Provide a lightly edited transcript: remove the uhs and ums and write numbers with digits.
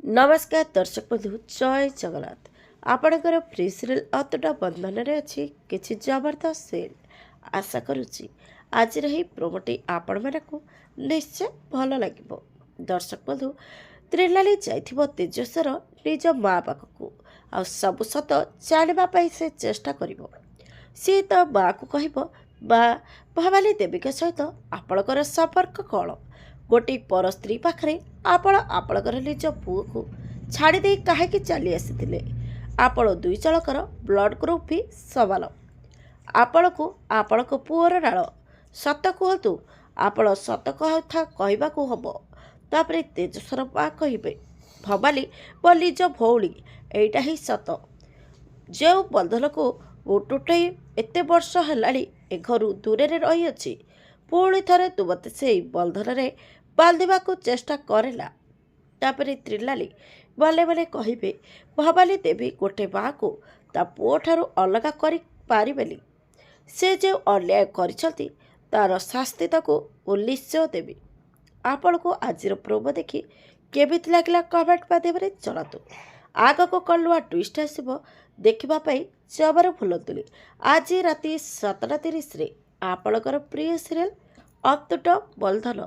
नमस्कार दर्शक बंधु जय जगन्नाथ आपणकर फ्री सीरियल अतुटा बंधन अच्छी किसी जबरदस्त सेल आशा करुच्ची आज प्रोमोटी आपण मानक निश्चय भल लगे। दर्शक बंधु त्रिलाली जाइथिबो तेजस्वर निज माँ पाखक आ सबु सत जानापी से चेष्टा करिवो। सी तो माँ को कहब बा भवानी देवी सहित आपणकर संपर्क कौन गोटे पर स्त्री पाखे आपण आपणकर निज पुओ को छाड़ी कहीं चली आसी आपण दुई जणकर ब्लड ग्रुप भी समान आपण को आपण पुओर नाल सत कहतु आपण सत कथा कहवाक हम। तापर तेजस्वर माँ कहे भवानी मो निज भौणी एटा ही सत जो बंधन को टुटे एत वर्ष है ए घर दूर रही अच्छी पुणी थे तू मत से बंधन में बांधा चेष्टा करेला। तापर त्रिलाली बाले बाले कहे भवानी देवी गोटे माँ को ता पुओ ठारू अलग कर पारिबेनी से जो अन्याय करिसंती तार शास्ति ताको निश्चय देवी। आपण को आज प्रोमो देखी केमिति लागला कमेंट माध्यम जनातु। आग को कौन नुआ ट्विस्ट आसब देखापी जमार भूलतुनि। आज राति 7:30 आपणकर प्रिय सीरियल अतुट बंधन।